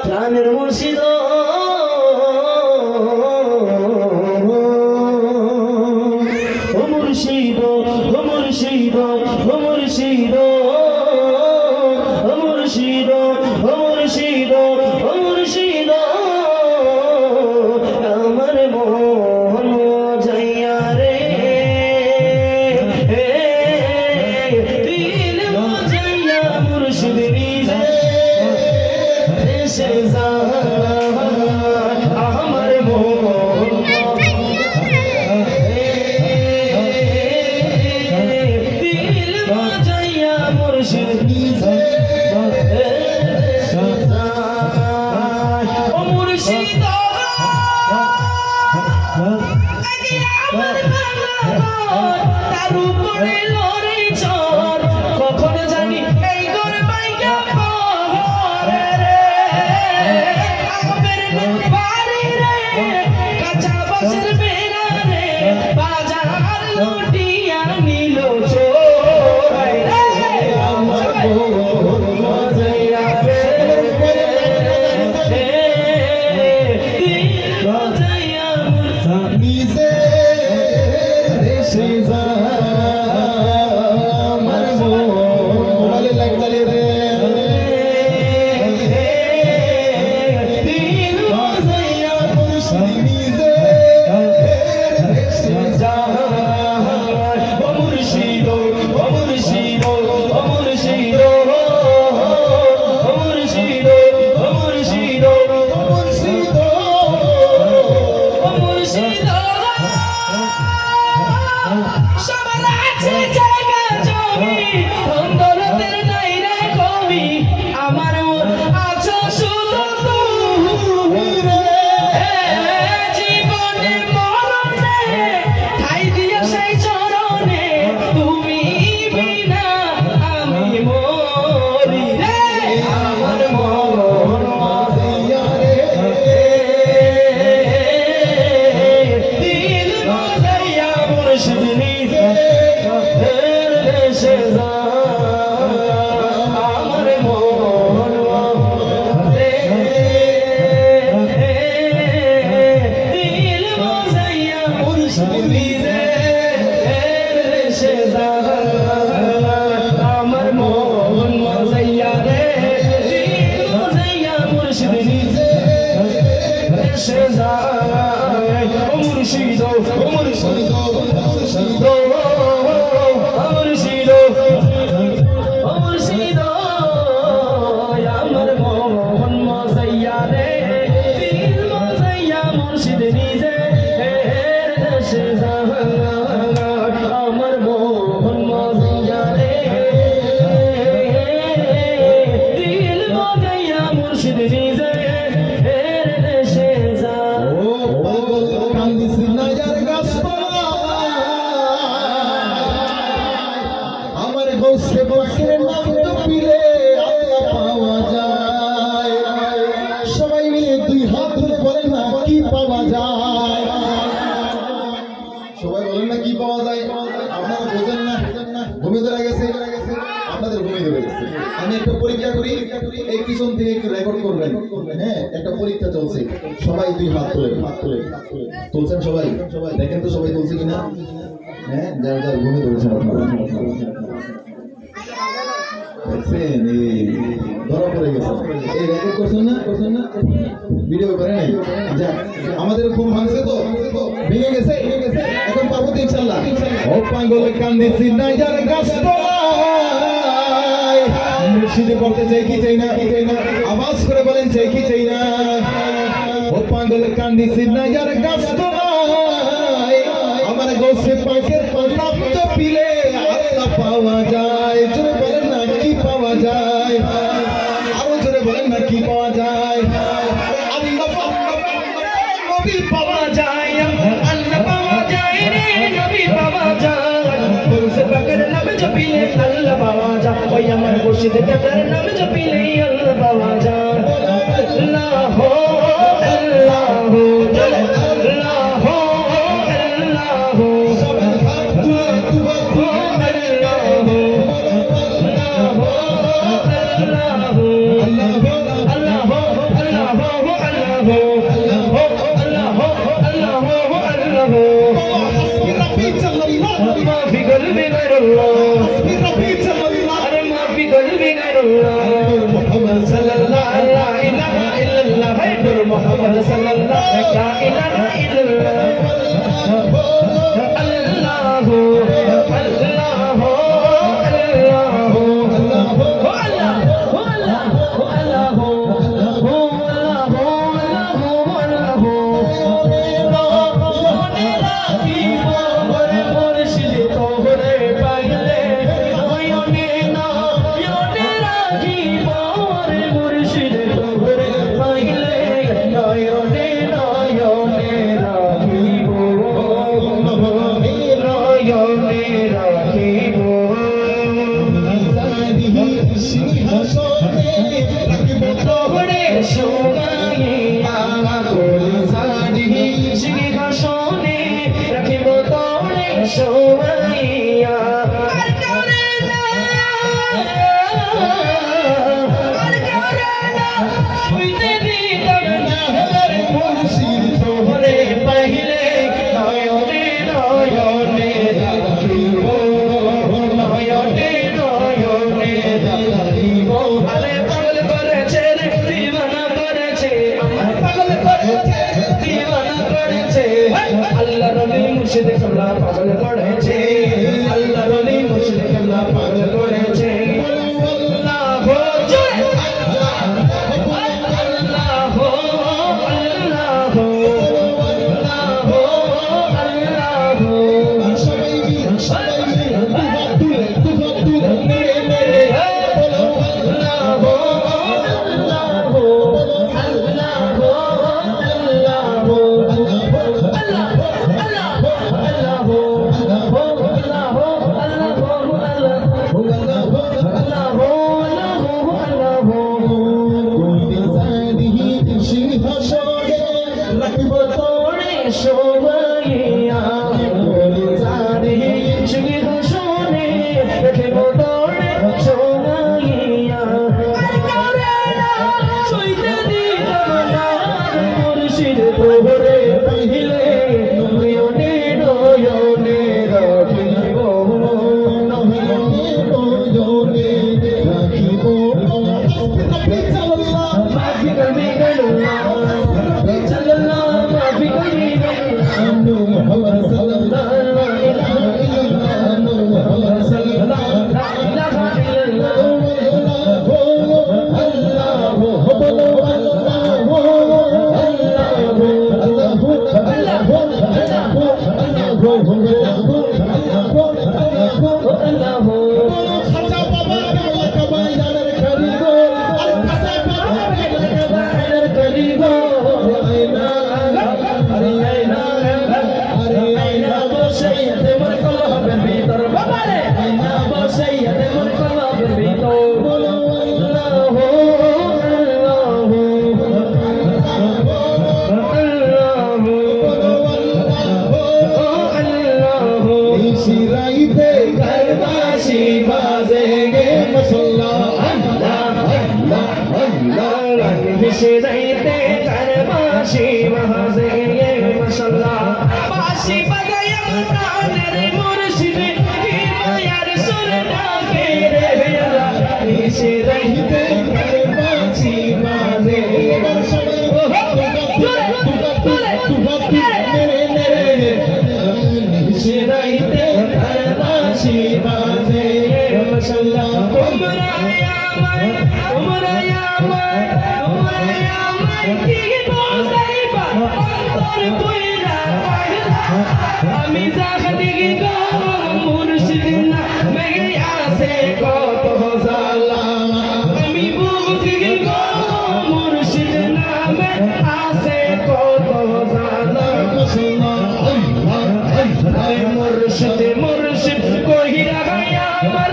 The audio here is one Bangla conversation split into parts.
প্রাণের মুর্শিদ ও মুর্শিদ ও মুর্শিদ ও মুর্শিদ ও মুর্শিদ ও মুর্শিদ ও মুর্শিদ আমার মন যাইয়া রে দিল যাইয়া মুর্শিদ নিজে এসে যা আমার মন দিল যাইয়া মুর্শিদ নিজে এসে যা ও মুর্শিদ আমার তার উপরে লড়ে চর কখন জানি এই গোর বাইকা পরে রে আমের বাড়ি রে কাঁচা বাসের বেড়া রে বাজার লুটিয়া নিল চোর রে আমার যাইয়া রে দিল যাইয়া নিজে আমার আছো শুধু তুমি জীবনে মরণে ঠাই দিও সেই চরণে তুমি বিনা আমি মরি রে আমার মন মাঝিয়া রে দিল মাঝিয়া মুর্শিদ নিজে এসে যা আমার মন মজাইয়া রে দিল মজাইয়া মুর্শিদ নিজে এসে যায় ও মুর্শিদ ও মুর্শিদ ও মুর্শিদ ও মুর্শিদ ও মুর্শিদ আমার মন মজাইয়া রে দিল মজাইয়া মুর্শিদ নিজে এসে যায় আমার মন মজাইয়া রে দিল মজাইয়া মুর্শিদ নিজে এসে যায় ও পাগল কান্দিস না যার গাছতলা আমার গৌসে বকের নাম তো পিলে আল্লাহ পাওয়া যায় সবাই মিলে দুই হাত ধরে বলেন না কি পাওয়া যায় সবাই বলেন না কি পাওয়া যায় আপনারা বোঝেন না ঘুমে ধরে গেছে আপনাদের ঘুমে ধরে গেছে আমি একটা পরীক্ষা করি এই পিছন থেকে একটু রেকর্ড করবেন হ্যাঁ একটা পরীক্ষা চলছে সবাই দুই হাত তুলে তুলছেন সবাই দেখেন তো সবাই তুলছে কিনা হ্যাঁ যারা যারা ঘুমে ধরেছেন আপনারা দেখছেন এই ধরা পড়ে গেছে এই রেকর্ড করছেন না ভিডিও করে নাই যা আমাদের ঘুম ভাঙছে তো ভেঙে গেছে এখন পাবো তো ইনশাআল্লাহ ও পাগল কান্দিস না যার গাছতলায় মুর্শিদে পড়তে চাই কি চাই না আওয়াজ করে বলেন চাই কি চাই না ও পাগল কান্দিস না যার গাছতলায় আমার গৌসে পাকের নাম তো পিলে আল্লাহ পাওয়া যায় জোরে বলেন না কি পাওয়া যায় আরো জোরে বলেন না কি পাওয়া যায় আল্লাহ নবী পাওয়া যায় জপিলে আল্লাহ পাওয়া যায় ওই আমার মুর্শিদ কেবলার নাম জপিলে আল্লাহ পাওয়া যায় আল্লাহ আল্লাহ محمد صلى الله لا إله إلا الله الله মুর্শিদ কেবলা পাগল করেছে আল্লাহর ওলি মুর্শিদ কেবলা পাগল করেছে আল্লাহ मुर्शिद मुर्शिद कोई रहा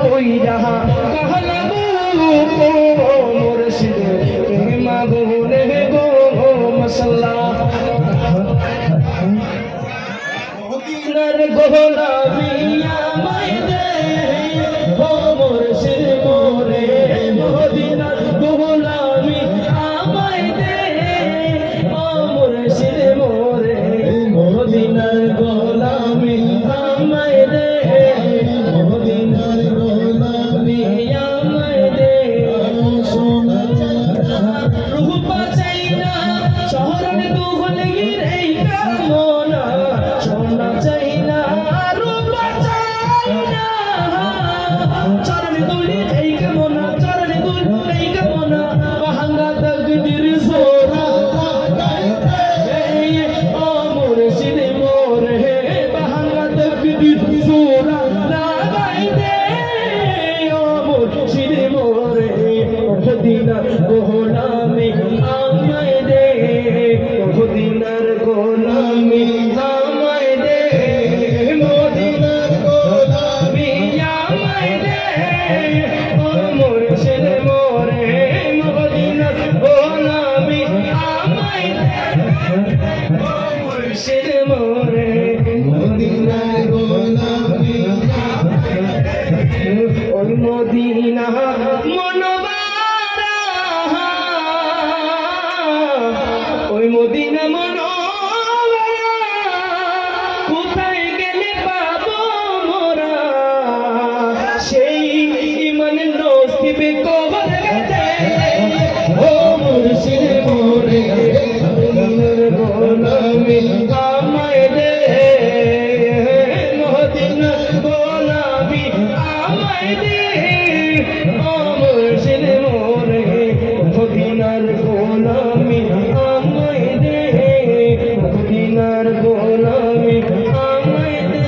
পইরা কাহলাবু মুর্শিদ প্রেমা গুনে গো মাশাআল্লাহ মদিনার গোলামি আমায় দে ও মুর্শিদ মোরে মদিনার গোলামি আমায় দে ও মুর্শিদ মোরে মদিনার গোলামি আমায় দে মদিনার গোলামি আমায় দে সোনা রূপা চাই না শহরের দুহলির এই কামনা সোনা চাই না রূপা চাই না চরণ দুলির এই কামনা চরণ দুলির এই কামনা ভাঙা তকদির সোরা ও মুর্শিদ মোরে ভাঙা তকদির সোরা লাগাই দে ও মুর্শিদ মোরে মদিনার গোলামি আমায় দে মদিনার গোলামি আমায় দে মদিনার গোলামি আমায় দে ও মুর্শিদ মোরে মদিনার গোলামি আমায় দে ও মুর্শিদ মোরে মদিনার গোলামি ওই মদিনা মনোবারা ওই মদিনা মনোবারা কোথায় গেলে পাবো মোরা সেই ইমান নসিবে কবর গেছে ও মুর্শিদ মোরে মদিনার গোলামি আমায় দে মদিনার গোলামি আমায় দে ও মুর্শিদ মোরে মদিনার গোলামি আমায় দে মদিনার গোলামি আমায় দে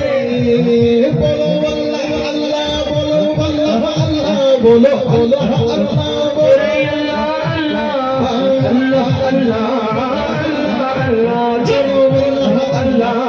বলো আল্লাহ আল্লাহ বলো আল্লাহ আল্লাহ বলো আল্লাহ আল্লাহ ওরে আল্লাহ আল্লাহ আল্লাহ আল্লাহ আল্লাহ আল্লাহ